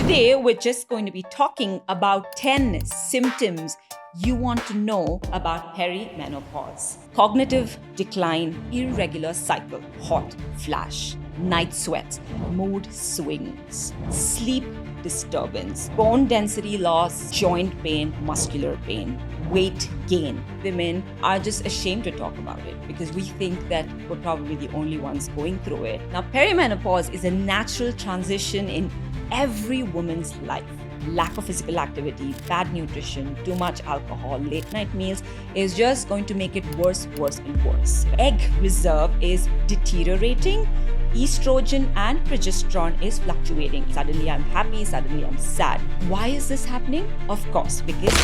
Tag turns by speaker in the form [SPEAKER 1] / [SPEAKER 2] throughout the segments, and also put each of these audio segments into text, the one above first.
[SPEAKER 1] Today, we're just going to be talking about 10 symptoms you want to know about perimenopause. Cognitive decline, irregular cycle, hot flash, night sweats, mood swings, sleep disturbance, bone density loss, joint pain, muscular pain, weight gain. Women are just ashamed to talk about it because we think that we're probably the only ones going through it. Now, perimenopause is a natural transition in every woman's life. Lack of physical activity, bad nutrition, too much alcohol, late night meals is just going to make it worse and worse. Egg reserve is deteriorating. Estrogen and progesterone is fluctuating. Suddenly I'm happy, suddenly I'm sad. Why is this happening? Of course, because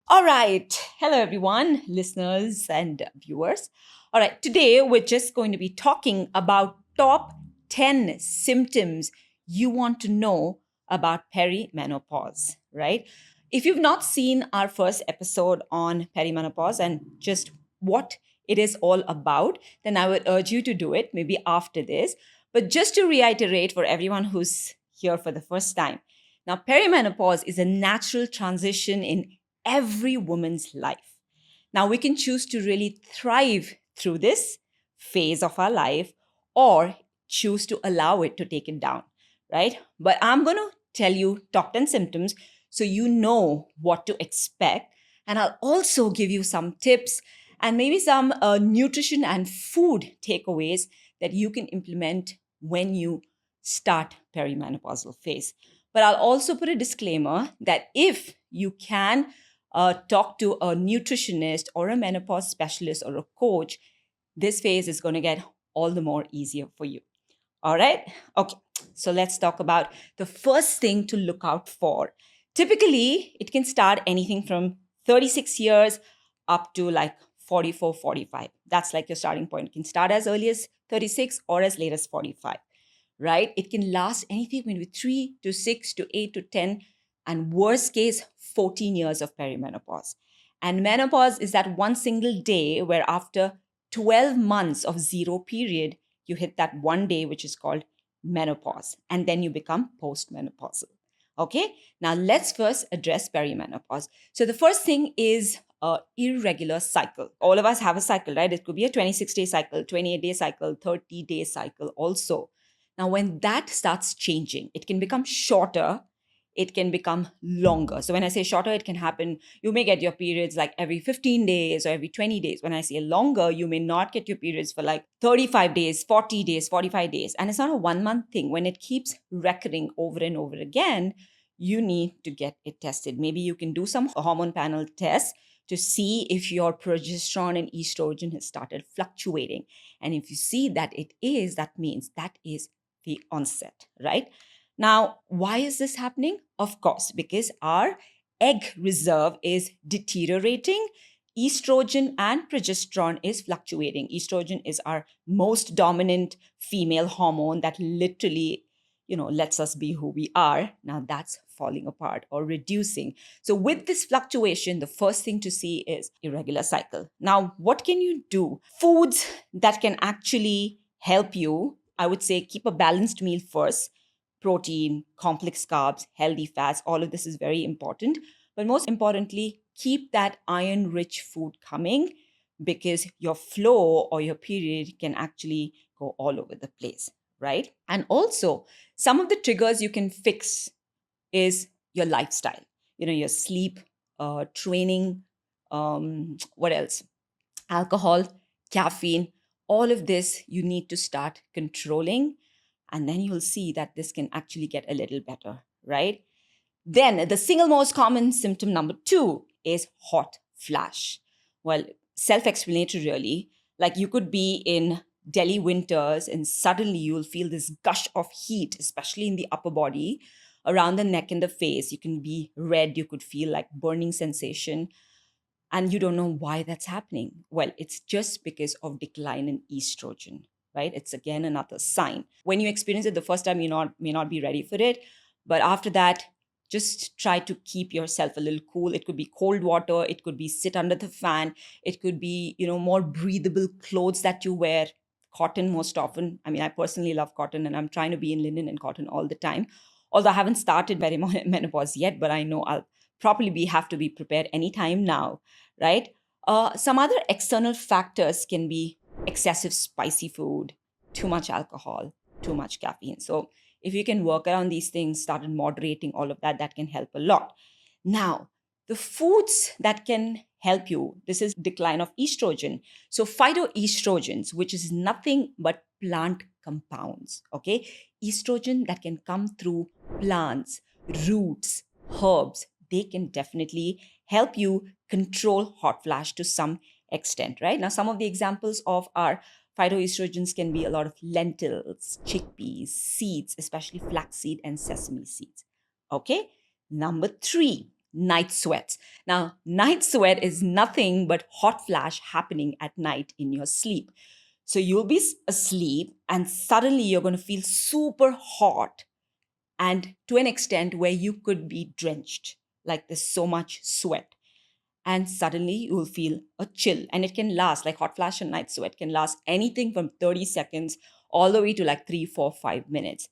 [SPEAKER 1] all right. Hello, everyone, listeners and viewers. All right. Today, we're just going to be talking about top 10 symptoms you want to know about perimenopause, right? If you've not seen our first episode on perimenopause and just what it is all about, then I would urge you to do it maybe after this. But just to reiterate for everyone who's here for the first time, now, perimenopause is a natural transition in every woman's life. Now, we can choose to really thrive through this phase of our life or choose to allow it to take it down, right? But I'm going to tell you top 10 symptoms so you know what to expect. And I'll also give you some tips and maybe some nutrition and food takeaways that you can implement when you start perimenopausal phase. But I'll also put a disclaimer that if you can talk to a nutritionist or a menopause specialist or a coach, this phase is going to get all the more easier for you. All right? Okay. So let's talk about the first thing to look out for. Typically, it can start anything from 36 years up to like 44, 45. That's like your starting point. It can start as early as 36 or as late as 45, right? It can last anything between 3 to 6 to 8 to 10, and worst case, 14 years of perimenopause. And menopause is that one single day where after 12 months of zero period, you hit that one day, which is called menopause. And then you become postmenopausal. Okay, now let's first address perimenopause. So the first thing is irregular cycle. All of us have a cycle, right? It could be a 26-day cycle, 28-day cycle, 30-day cycle also. Now, when that starts changing, it can become shorter, it can become longer. So when I say shorter, it can happen, you may get your periods like every 15 days or every 20 days. When I say longer, you may not get your periods for like 35 days, 40 days, 45 days. And it's not a 1 month thing. When it keeps recurring over and over again, you need to get it tested. Maybe you can do some hormone panel tests to see if your progesterone and estrogen has started fluctuating. And if you see that it is, that means that is the onset, right? Now, why is this happening? Of course, because our egg reserve is deteriorating. Estrogen and progesterone is fluctuating. Estrogen is our most dominant female hormone that literally, lets us be who we are. Now that's falling apart or reducing. So with this fluctuation, the first thing to see is irregular cycle. Now, what can you do? Foods that can actually help you, I would say keep a balanced meal first. Protein, complex carbs, healthy fats, all of this is very important. But most importantly, keep that iron-rich food coming because your flow or your period can actually go all over the place, right? And also, some of the triggers you can fix is your lifestyle, your sleep, training, what else? Alcohol, caffeine, all of this you need to start controlling. And then you'll see that this can actually get a little better, right? Then the single most common symptom number 2 is hot flash. Well, self-explanatory really. Like you could be in Delhi winters and suddenly you'll feel this gush of heat, especially in the upper body, around the neck and the face. You can be red, you could feel like burning sensation. And you don't know why that's happening. Well, it's just because of decline in estrogen, right? It's again another sign. When you experience it the first time, you may not be ready for it. But after that, just try to keep yourself a little cool. It could be cold water. It could be sit under the fan. It could be, more breathable clothes that you wear. cotton most often. I mean, I personally love cotton and I'm trying to be in linen and cotton all the time. Although I haven't started menopause yet, but I know I'll probably have to be prepared anytime now, right? Some other external factors can be excessive spicy food, too much alcohol, too much caffeine. So if you can work around these things, started moderating all of that, that can help a lot. Now, the foods that can help you, this is decline of estrogen. So phytoestrogens, which is nothing but plant compounds, okay? Estrogen that can come through plants, roots, herbs, they can definitely help you control hot flash to some extent, right? Now, some of the examples of our phytoestrogens can be a lot of lentils, chickpeas, seeds, especially flaxseed and sesame seeds. Okay. Number three, night sweats. Now, night sweat is nothing but hot flash happening at night in your sleep. So you'll be asleep and suddenly you're going to feel super hot and to an extent where you could be drenched, like there's so much sweat. And suddenly you will feel a chill, and it can last like hot flash and night sweat can last anything from 30 seconds all the way to like 3, 4, 5 minutes.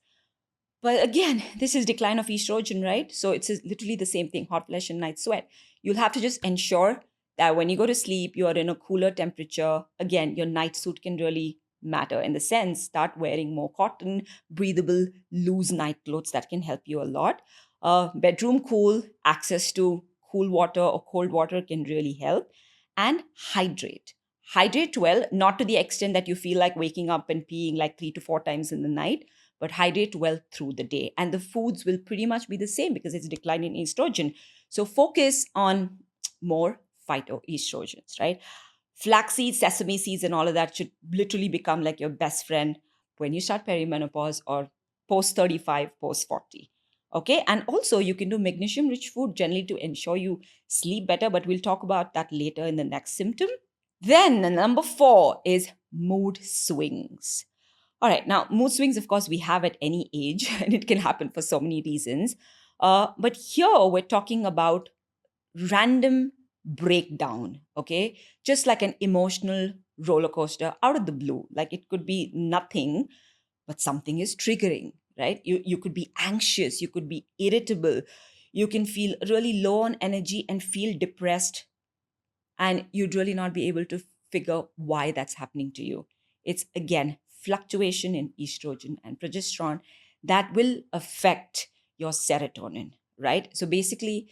[SPEAKER 1] But again, this is decline of estrogen, right? So it's literally the same thing, hot flash and night sweat. You'll have to just ensure that when you go to sleep, you are in a cooler temperature. Again, your night suit can really matter in the sense, start wearing more cotton, breathable, loose night clothes that can help you a lot. Bedroom cool, access to cool water or cold water can really help. And hydrate. Hydrate well, not to the extent that you feel like waking up and peeing like 3 to 4 times in the night, but hydrate well through the day. And the foods will pretty much be the same because it's declining estrogen. So focus on more phytoestrogens, right? Flaxseed, sesame seeds, and all of that should literally become like your best friend when you start perimenopause or post 35, post 40. Okay. And also, you can do magnesium rich food generally to ensure you sleep better, but we'll talk about that later in the next symptom. Then, number four is mood swings. All right. Now, mood swings, of course, we have at any age, and it can happen for so many reasons. But here we're talking about random breakdown, okay? Just like an emotional roller coaster out of the blue. Like it could be nothing, but something is triggering, right? You could be anxious, you could be irritable, you can feel really low on energy and feel depressed, and you'd really not be able to figure why that's happening to you. It's again fluctuation in estrogen and progesterone that will affect your serotonin, right? So basically,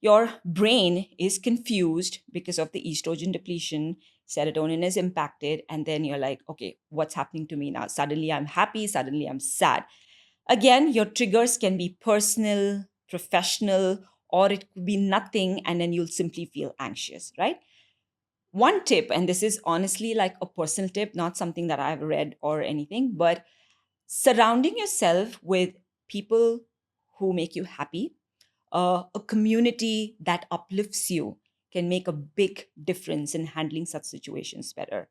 [SPEAKER 1] your brain is confused because of the estrogen depletion, serotonin is impacted, and then you're like, okay, what's happening to me now? Suddenly I'm happy, suddenly I'm sad. Again, your triggers can be personal, professional, or it could be nothing, and then you'll simply feel anxious, right? One tip, and this is honestly like a personal tip, not something that I've read or anything, but surrounding yourself with people who make you happy, a community that uplifts you can make a big difference in handling such situations better.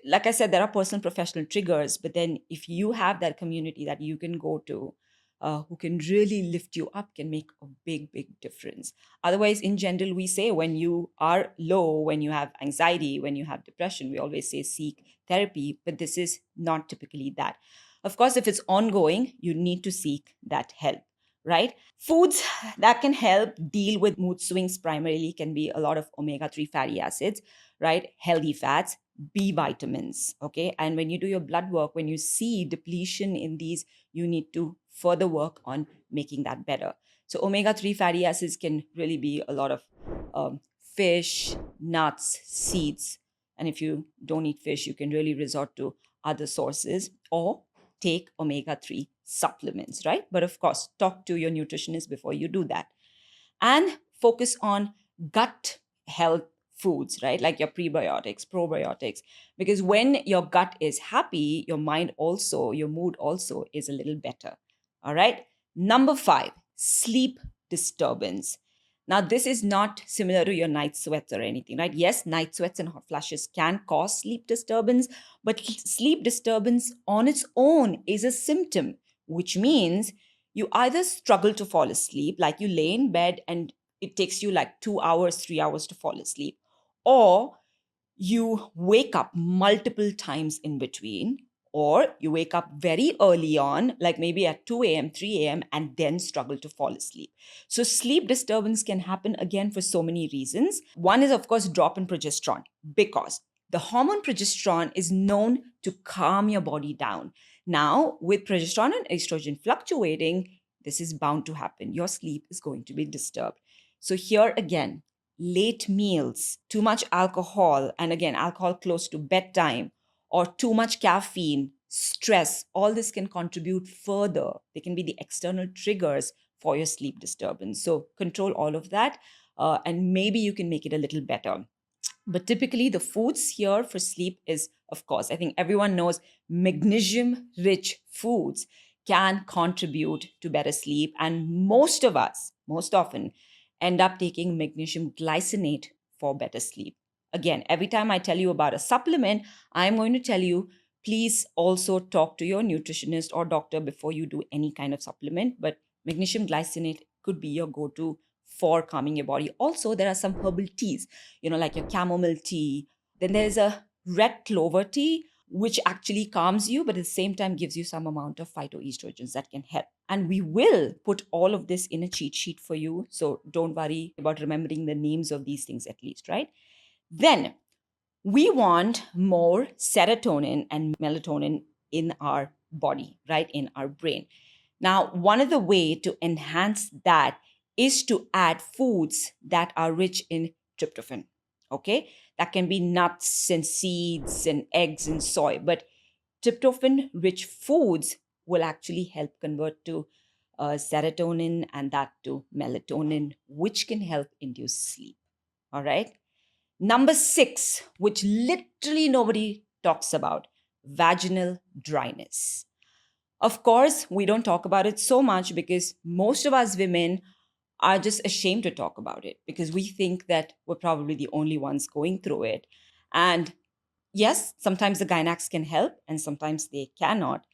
[SPEAKER 1] Like I said, there are personal professional triggers, but then if you have that community that you can go to, who can really lift you up, can make a big, big difference. Otherwise, in general, we say when you are low, when you have anxiety, when you have depression, we always say seek therapy, but this is not typically that. Of course, if it's ongoing, you need to seek that help, right? Foods that can help deal with mood swings primarily can be a lot of omega 3 fatty acids, right? Healthy fats, B vitamins, okay? And when you do your blood work, when you see depletion in these, you need to further work on making that better. So, omega 3 fatty acids can really be a lot of fish, nuts, seeds. And if you don't eat fish, you can really resort to other sources or take omega 3 supplements, right? But of course, talk to your nutritionist before you do that. And focus on gut health foods, right? Like your prebiotics, probiotics. Because when your gut is happy, your mind also, your mood also is a little better. All right. Number five, sleep disturbance. Now, this is not similar to your night sweats or anything, right? Yes, night sweats and hot flashes can cause sleep disturbance, but sleep disturbance on its own is a symptom, which means you either struggle to fall asleep, like you lay in bed and it takes you like 2 hours, 3 hours to fall asleep, or you wake up multiple times in between, or you wake up very early on, like maybe at 2 a.m., 3 a.m., and then struggle to fall asleep. So, sleep disturbance can happen again for so many reasons. One is, of course, drop in progesterone, because the hormone progesterone is known to calm your body down. Now, with progesterone and estrogen fluctuating, this is bound to happen. Your sleep is going to be disturbed. So, here again, late meals, too much alcohol, and again, alcohol close to bedtime, or too much caffeine, stress, all this can contribute further. They can be the external triggers for your sleep disturbance. So, control all of that, and maybe you can make it a little better. But typically, the foods here for sleep is, of course, I think everyone knows magnesium rich foods can contribute to better sleep. And most of us, most often, end up taking magnesium glycinate for better sleep. Again, every time I tell you about a supplement, I'm going to tell you, please also talk to your nutritionist or doctor before you do any kind of supplement. But magnesium glycinate could be your go to for calming your body. Also, there are some herbal teas, like your chamomile tea. Then there's a red clover tea, which actually calms you, but at the same time gives you some amount of phytoestrogens that can help. And we will put all of this in a cheat sheet for you. So don't worry about remembering the names of these things at least, right? Then we want more serotonin and melatonin in our body, right? In our brain. Now, one of the way to enhance that is to add foods that are rich in tryptophan. Okay, that can be nuts and seeds and eggs and soy, but tryptophan rich foods will actually help convert to serotonin and that to melatonin, which can help induce sleep. All right. Number 6, which literally nobody talks about, vaginal dryness. Of course, we don't talk about it so much because most of us women are just ashamed to talk about it because we think that we're probably the only ones going through it. And yes, sometimes the gynacs can help and sometimes they cannot.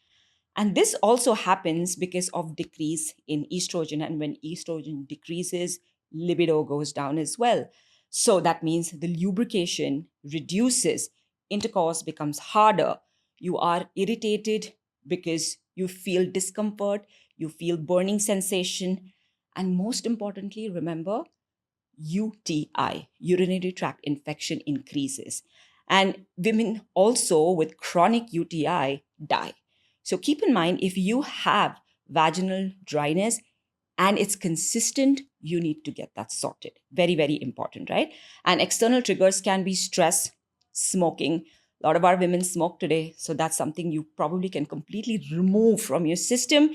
[SPEAKER 1] And this also happens because of decrease in estrogen. And when estrogen decreases, libido goes down as well. So that means the lubrication reduces, intercourse becomes harder. You are irritated because you feel discomfort, you feel burning sensation. And most importantly, remember, UTI, urinary tract infection, increases. And women also with chronic UTI die. So keep in mind, if you have vaginal dryness and it's consistent, you need to get that sorted. Very, very important, right? And external triggers can be stress, smoking. A lot of our women smoke today. So that's something you probably can completely remove from your system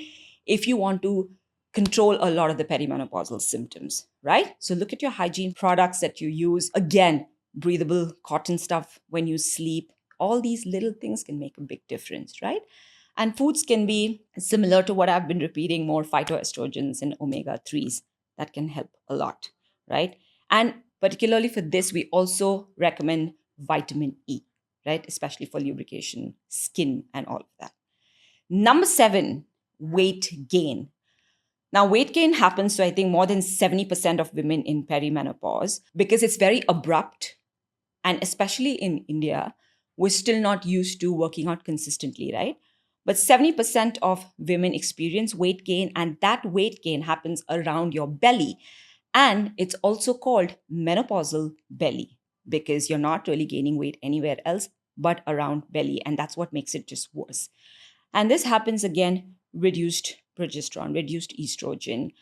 [SPEAKER 1] if you want to control a lot of the perimenopausal symptoms, right? So look at your hygiene products that you use. Again, breathable cotton stuff when you sleep. All these little things can make a big difference, right? And foods can be similar to what I've been repeating, more phytoestrogens and omega 3s that can help a lot, right? And particularly for this, we also recommend vitamin E, right? Especially for lubrication, skin, and all of that. Number 7, weight gain. Now, weight gain happens to, I think, more than 70% of women in perimenopause because it's very abrupt. And especially in India, we're still not used to working out consistently, right? But 70% of women experience weight gain, and that weight gain happens around your belly. And it's also called menopausal belly because you're not really gaining weight anywhere else but around belly. And that's what makes it just worse. And this happens again, reduced progesterone, reduced estrogen,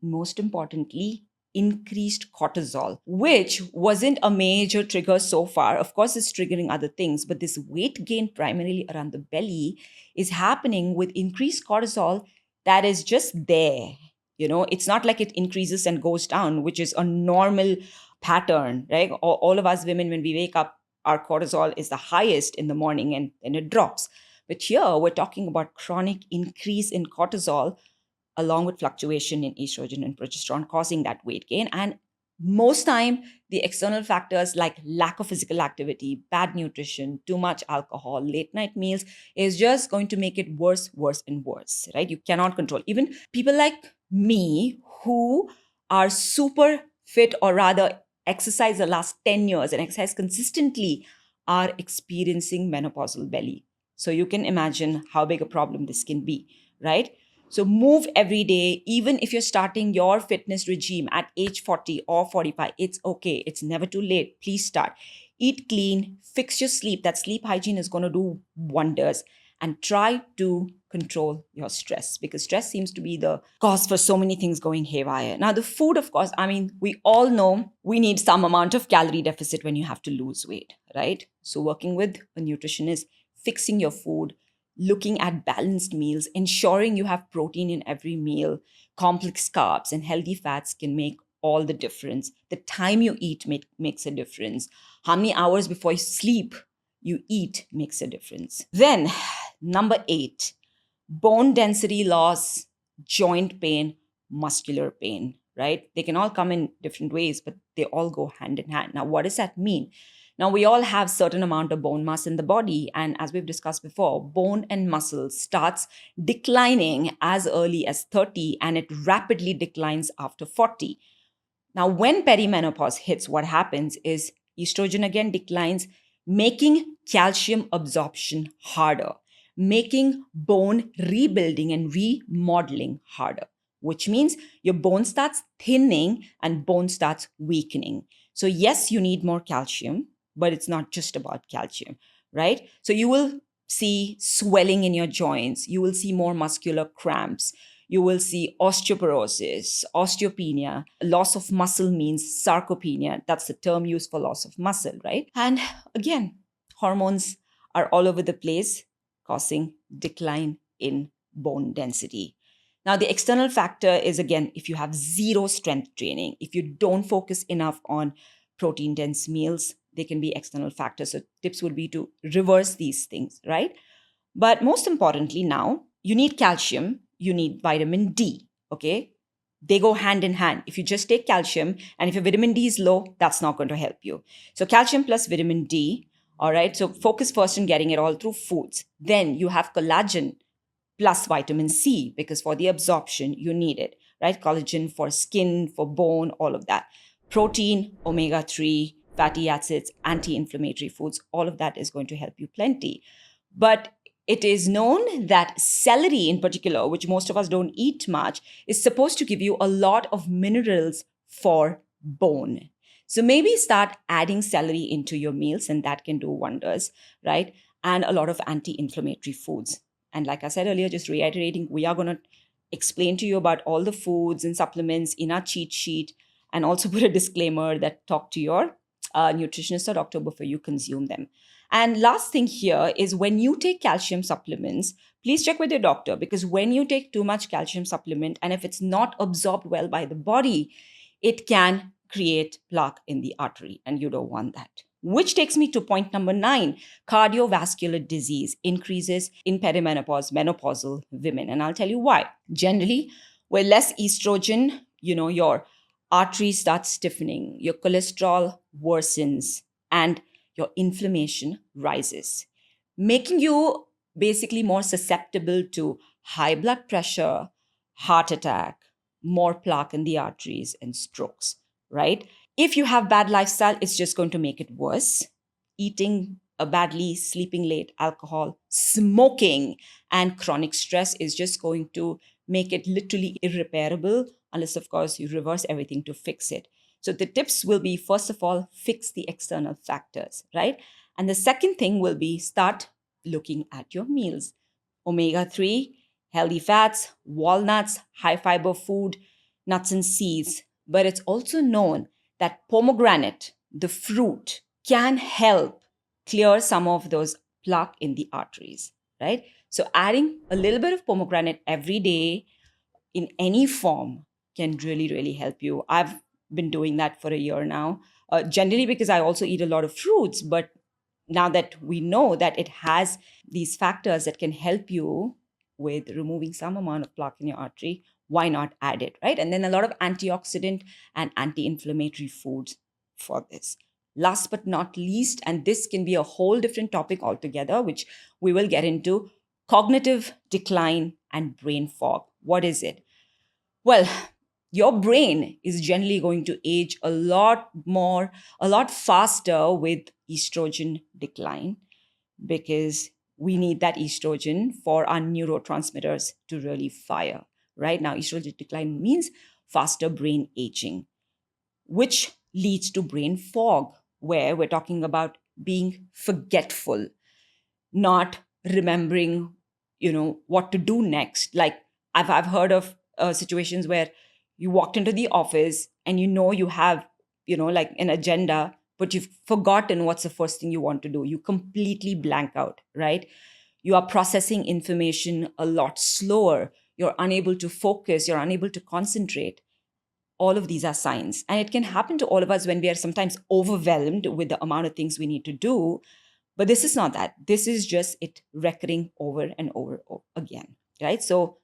[SPEAKER 1] most importantly, increased cortisol, which wasn't a major trigger so far. Of course, it's triggering other things, but this weight gain primarily around the belly is happening with increased cortisol that is just there. It's not like it increases and goes down, which is a normal pattern, right? All of us women, when we wake up, our cortisol is the highest in the morning and then it drops. But here we're talking about chronic increase in cortisol along with fluctuation in estrogen and progesterone causing that weight gain. And most time, the external factors like lack of physical activity, bad nutrition, too much alcohol, late night meals is just going to make it worse, worse, and worse, right? You cannot control. Even people like me who are super fit or rather exercise the last 10 years and exercise consistently are experiencing menopausal belly. So you can imagine how big a problem this can be, right? So move every day, even if you're starting your fitness regime at age 40 or 45, it's okay. It's never too late. Please start. Eat clean, fix your sleep. That sleep hygiene is going to do wonders. And try to control your stress, because stress seems to be the cause for so many things going haywire. Now, the food, of course, I mean, we all know we need some amount of calorie deficit when you have to lose weight, right? So, working with a nutritionist, fixing your food, looking at balanced meals, ensuring you have protein in every meal, complex carbs, and healthy fats can make all the difference. The time you eat makes a difference. How many hours before you sleep you eat makes a difference. Then, number 8, bone density loss, joint pain, muscular pain, right? They can all come in different ways, but they all go hand in hand. Now, what does that mean? Now, we all have certain amount of bone mass in the body, and as we've discussed before, bone and muscle starts declining as early as 30 and it rapidly declines after 40. Now, when perimenopause hits, what happens is estrogen again declines, making calcium absorption harder, making bone rebuilding and remodeling harder, which means your bone starts thinning and bone starts weakening. So, yes, you need more calcium, but it's not just about calcium, right? So, you will see swelling in your joints, you will see more muscular cramps, you will see osteoporosis, osteopenia. Loss of muscle means sarcopenia. That's the term used for loss of muscle, right? And again, hormones are all over the place, causing decline in bone density. Now, the external factor is again, if you have zero strength training, if you don't focus enough on protein dense meals, they can be external factors. So, tips would be to reverse these things, right? But most importantly, now you need calcium, you need vitamin D, okay? They go hand in hand. If you just take calcium and if your vitamin D is low, that's not going to help you. So, calcium plus vitamin D, all right? So, focus first on getting it all through foods. Then you have collagen plus vitamin C, because for the absorption, you need it, right? Collagen for skin, for bone, all of that. Protein, omega 3, fatty acids, anti inflammatory foods, all of that is going to help you plenty. But it is known that celery, in particular, which most of us don't eat much, is supposed to give you a lot of minerals for bone. So maybe start adding celery into your meals, and that can do wonders, right? And a lot of anti inflammatory foods. And like I said earlier, just reiterating, we are going to explain to you about all the foods and supplements in our cheat sheet, and also put a disclaimer that talk to your nutritionist or doctor before you consume them. And last thing here is, when you take calcium supplements, please check with your doctor, because when you take too much calcium supplement and if it's not absorbed well by the body, it can create plaque in the artery, and you don't want that. Which takes me to point number 9, cardiovascular disease increases in perimenopause, menopausal women. And I'll tell you why. Generally, with less estrogen, your artery starts stiffening, your cholesterol worsens, and your inflammation rises, making you basically more susceptible to high blood pressure, heart attack, more plaque in the arteries, and strokes, right? If you have bad lifestyle, it's just going to make it worse. Eating badly, sleeping late, alcohol, smoking, and chronic stress is just going to make it literally irreparable, unless, of course, you reverse everything to fix it. So the tips will be, first of all, fix the external factors, right? And the second thing will be, start looking at your meals. Omega 3, healthy fats, walnuts, high fiber food, nuts and seeds. But it's also known that pomegranate, the fruit, can help clear some of those plaque in the arteries, right? So adding a little bit of pomegranate every day in any form can really, really help you. I've been doing that for a year now, generally because I also eat a lot of fruits. But now that we know that it has these factors that can help you with removing some amount of plaque in your artery, why not add it, right? And then a lot of antioxidant and anti-inflammatory foods for this. Last but not least, and this can be a whole different topic altogether, which we will get into, cognitive decline and brain fog. What is it? Well, your brain is generally going to age a lot faster with estrogen decline, because we need that estrogen for our neurotransmitters to really fire. Right now, estrogen decline means faster brain aging, which leads to brain fog, where we're talking about being forgetful, not remembering, what to do next. Like I've heard of situations where you walked into the office and you have, like an agenda, but you've forgotten what's the first thing you want to do. You completely blank out, right? You are processing information a lot slower. You're unable to focus. You're unable to concentrate. All of these are signs. And it can happen to all of us when we are sometimes overwhelmed with the amount of things we need to do. But this is not that. This is just it recurring over and over again, right? So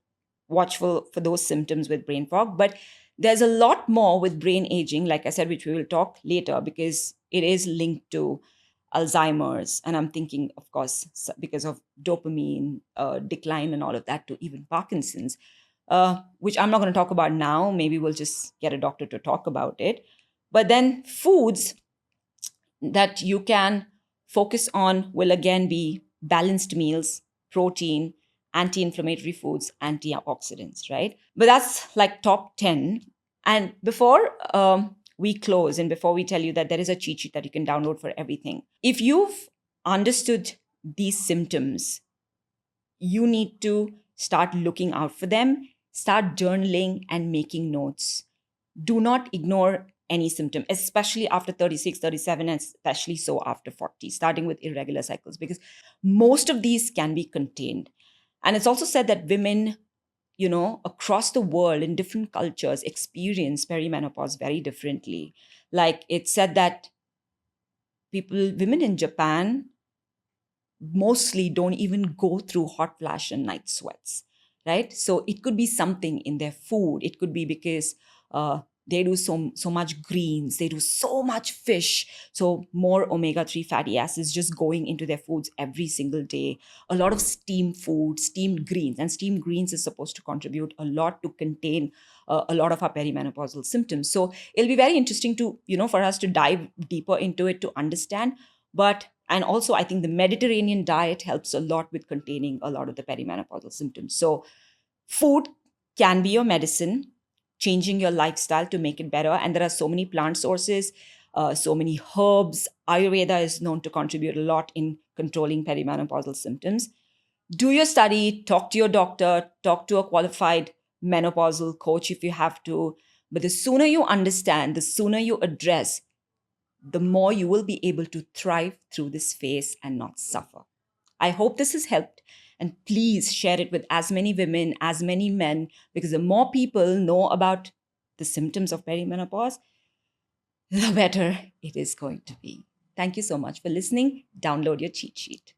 [SPEAKER 1] watchful for those symptoms with brain fog. But there's a lot more with brain aging, like I said, which we will talk later, because it is linked to Alzheimer's. And I'm thinking, of course, because of dopamine decline and all of that, to even Parkinson's, which I'm not going to talk about now. Maybe we'll just get a doctor to talk about it. But then foods that you can focus on will again be balanced meals, protein, anti inflammatory foods, antioxidants, right? But that's like top 10. And before we close, and before we tell you that there is a cheat sheet that you can download for everything, if you've understood these symptoms, you need to start looking out for them, start journaling and making notes. Do not ignore any symptom, especially after 36, 37, and especially so after 40, starting with irregular cycles, because most of these can be contained. And it's also said that women, across the world in different cultures experience perimenopause very differently. Like it's said that women in Japan mostly don't even go through hot flash and night sweats, right? So it could be something in their food. It could be because they do so much greens, they do so much fish, so more omega-3 fatty acids just going into their foods every single day. A lot of steamed food, steamed greens, and steamed greens is supposed to contribute a lot to contain a lot of our perimenopausal symptoms. So it'll be very interesting to, for us to dive deeper into it to understand. And also, I think the Mediterranean diet helps a lot with containing a lot of the perimenopausal symptoms. So food can be your medicine, changing your lifestyle to make it better. And there are so many plant sources, so many herbs. Ayurveda is known to contribute a lot in controlling perimenopausal symptoms. Do your study, talk to your doctor, talk to a qualified menopausal coach if you have to. But the sooner you understand, the sooner you address, the more you will be able to thrive through this phase and not suffer. I hope this has helped. And please share it with as many women, as many men, because the more people know about the symptoms of perimenopause, the better it is going to be. Thank you so much for listening. Download your cheat sheet.